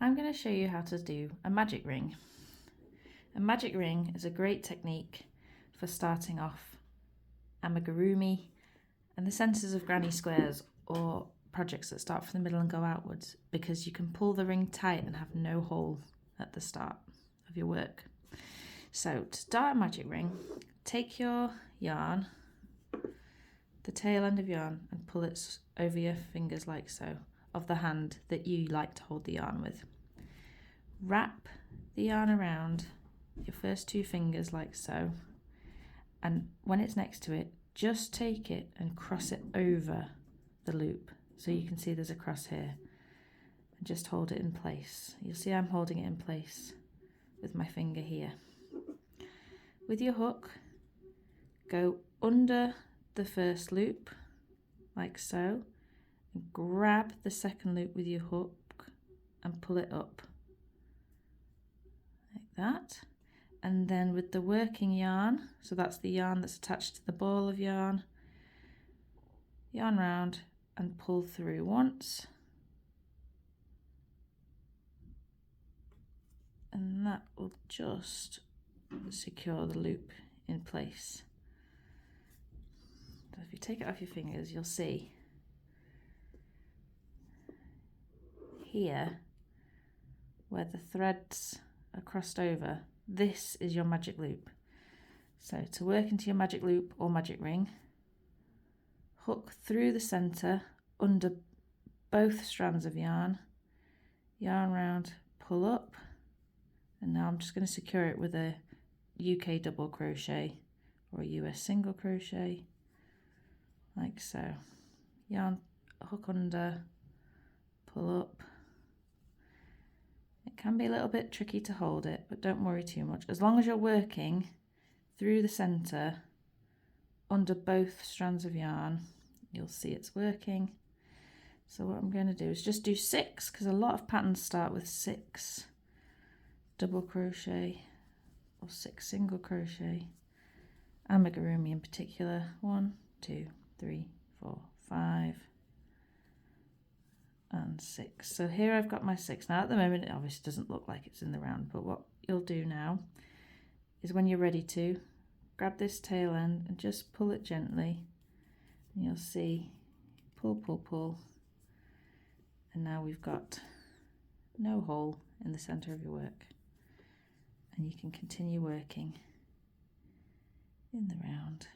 I'm going to show you how to do a magic ring. A magic ring is a great technique for starting off amigurumi and the centres of granny squares, or projects that start from the middle and go outwards, because you can pull the ring tight and have no hole at the start of your work. So to start a magic ring, take your yarn, the tail end of yarn, and pull it over your fingers like so, of the hand that you like to hold the yarn with. Wrap the yarn around your first two fingers like so, and when it's next to it, just take it and cross it over the loop. So you can see there's a cross here, and just hold it in place. You'll see I'm holding it in place with my finger here. With your hook, go under the first loop like so, and grab the second loop with your hook and pull it up like that. And then with the working yarn, so that's the yarn that's attached to the ball of yarn, yarn round and pull through once, and that will just secure the loop in place. So if you take it off your fingers, you'll see here where the threads are crossed over, this is your magic loop. So to work into your magic loop or magic ring, hook through the centre under both strands of yarn, yarn round, pull up, and now I'm just going to secure it with a UK double crochet or a US single crochet like so. Yarn, hook under, pull up. It can be a little bit tricky to hold it, but don't worry too much. As long as you're working through the centre under both strands of yarn, you'll see it's working. So what I'm going to do is just do 6, because a lot of patterns start with 6 double crochet or 6 single crochet. Amigurumi in particular, 1, 2, 3, 4, 5 and 6. So here I've got my 6. Now at the moment it obviously doesn't look like it's in the round, but what you'll do now is, when you're ready to, grab this tail end and just pull it gently, and you'll see pull, pull, pull, and now we've got no hole in the center of your work, and you can continue working in the round.